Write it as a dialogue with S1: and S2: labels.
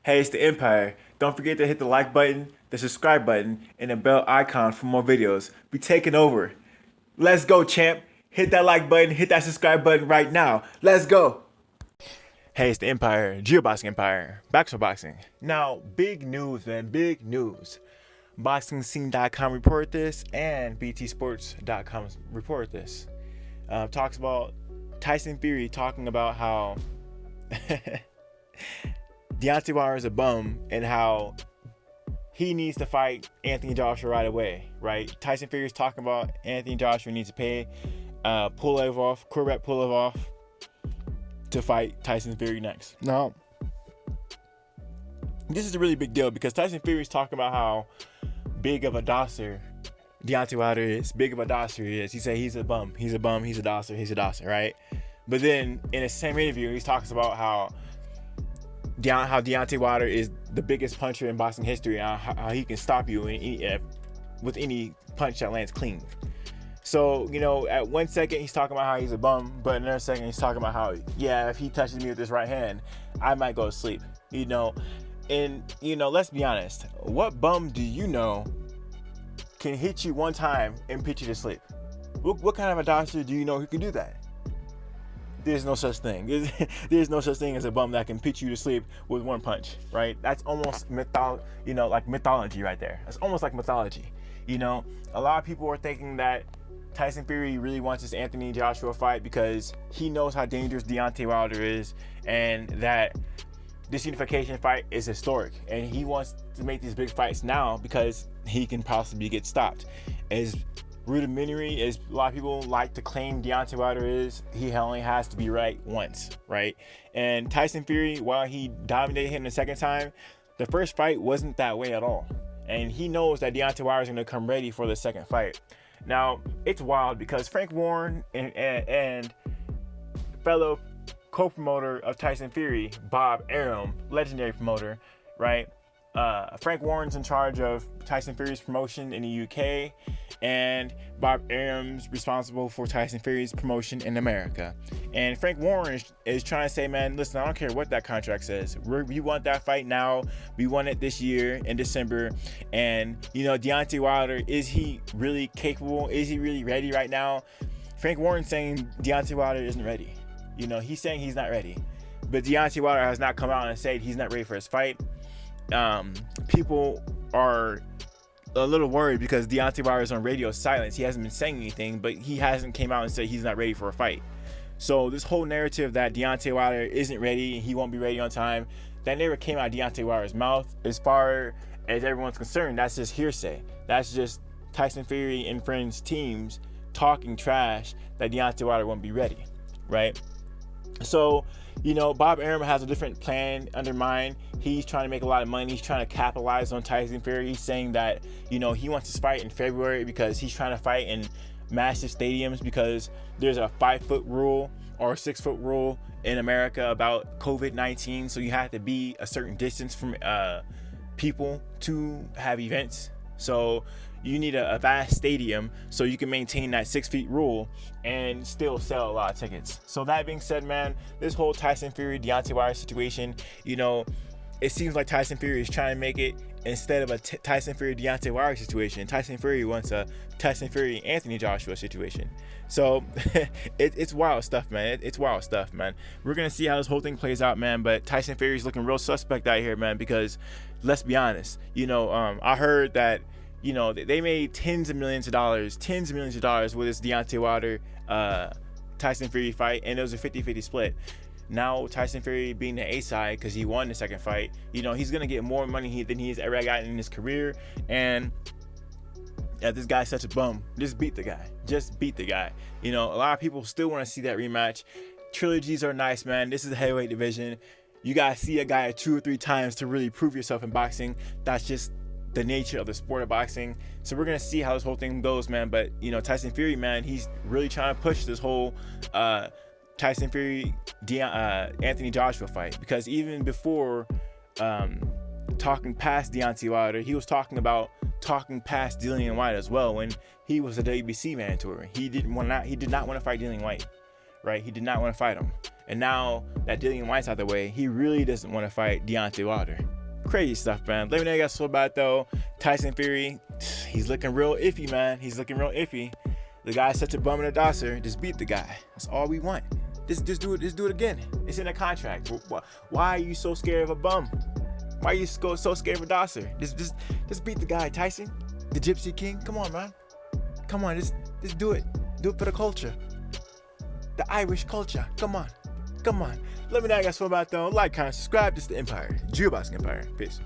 S1: Hey, it's the Empire. Don't forget to hit the like button, the subscribe button, and the bell icon for more videos. We taking over. Let's go, champ. Hit that like button, hit that subscribe button right now. Let's go. Hey, it's the Empire, Geoboxing Empire, back for boxing. Now, big news, man, big news. BoxingScene.com reported this, and BTSports.com reported this. Talks about Tyson Fury talking about how Deontay Wilder is a bum and how he needs to fight Anthony Joshua right away, right? Tyson Fury is talking about Anthony Joshua needs to pay Quarterback Pulev to fight Tyson Fury next. Now, this is a really big deal because Tyson Fury is talking about how big of a dosser Deontay Wilder is, big of a dosser he is. He said he's a bum, he's a dosser, right? But then in the same interview, he talks about how Deontay Wilder is the biggest puncher in boxing history, and how he can stop you with any punch that lands clean. So, at one second he's talking about how he's a bum, but another second he's talking about how, yeah, if he touches me with his right hand, I might go to sleep. And let's be honest, what bum do you know can hit you one time and put you to sleep? What kind of a doctor do you know who can do that? There's no such thing. There's no such thing as a bum that can put you to sleep with one punch, right? That's almost like mythology right there. That's almost like mythology. A lot of people are thinking that Tyson Fury really wants this Anthony Joshua fight because he knows how dangerous Deontay Wilder is, and that this unification fight is historic, and he wants to make these big fights now because he can possibly get stopped. As rudimentary as a lot of people like to claim Deontay Wilder is, he only has to be right once, right? And Tyson Fury, while he dominated him the second time, the first fight wasn't that way at all. And he knows that Deontay Wilder is going to come ready for the second fight. Now, it's wild because Frank Warren and fellow co-promoter of Tyson Fury, Bob Arum, legendary promoter, right? Frank Warren's in charge of Tyson Fury's promotion in the UK, and Bob Arum's responsible for Tyson Fury's promotion in America. And Frank Warren is trying to say, man, listen, I don't care what that contract says. We want that fight now. We want it this year in December. And, Deontay Wilder, is he really capable? Is he really ready right now? Frank Warren's saying Deontay Wilder isn't ready. He's saying he's not ready. But Deontay Wilder has not come out and said he's not ready for his fight. People are a little worried because Deontay Wilder is on radio silence. He hasn't been saying anything, but he hasn't came out and said he's not ready for a fight. So this whole narrative that Deontay Wilder isn't ready and he won't be ready on time, that never came out of Deontay Wilder's mouth. As far as everyone's concerned, that's just hearsay. That's just Tyson Fury and friends teams talking trash that Deontay Wilder won't be ready, right? So, Bob Arum has a different plan under mind. He's trying to make a lot of money. He's trying to capitalize on Tyson Fury. He's saying that, he wants his fight in February because he's trying to fight in massive stadiums because there's a 5-foot rule or a 6-foot rule in America about COVID-19. So you have to be a certain distance from people to have events. So you need a vast stadium so you can maintain that 6 feet rule and still sell a lot of tickets. So that being said, man, this whole Tyson Fury Deontay Wilder situation, it seems like Tyson Fury is trying to make it instead of a Tyson Fury Deontay Wilder situation. Tyson Fury wants a Tyson Fury Anthony Joshua situation. So it's wild stuff, man. It's wild stuff, man. We're gonna see how this whole thing plays out, man. But Tyson Fury's looking real suspect out here, man. Because let's be honest, I heard that they made tens of millions of dollars with this Deontay Wilder Tyson Fury fight, and it was a 50-50 split. Now Tyson Fury being the A side because he won the second fight, he's gonna get more money than he's ever gotten in his career. And this guy's such a bum. Just beat the guy. A lot of people still want to see that rematch. Trilogies are nice, man. This is the heavyweight division. You gotta see a guy 2 or 3 times to really prove yourself in boxing. That's just the nature of the sport of boxing. So we're gonna see how this whole thing goes, man. But Tyson Fury, man, he's really trying to push this whole Tyson Fury Anthony Joshua fight, because even before talking past Deontay Wilder, he was talking about talking past Dillian Whyte as well when he was a WBC mandatory. He did not want to fight Dillian Whyte, right? He did not want to fight him. And now that Dillian Whyte's out the way, he really doesn't want to fight Deontay Wilder. Crazy stuff, man. Let me know you guys feel about it, though. Tyson Fury, he's looking real iffy, man. He's looking real iffy. The guy's such a bum and a dosser. Just beat the guy. That's all we want. Just do it again. It's in a contract. Why are you so scared of a bum? Why are you so scared of a dosser? Just beat the guy, Tyson. The Gypsy King. Come on, man. Come on, just do it. Do it for the culture. The Irish culture. Come on. Let me know how you guys feel about it, though. Like, comment, subscribe. This is the Empire. Boxing Empire. Peace.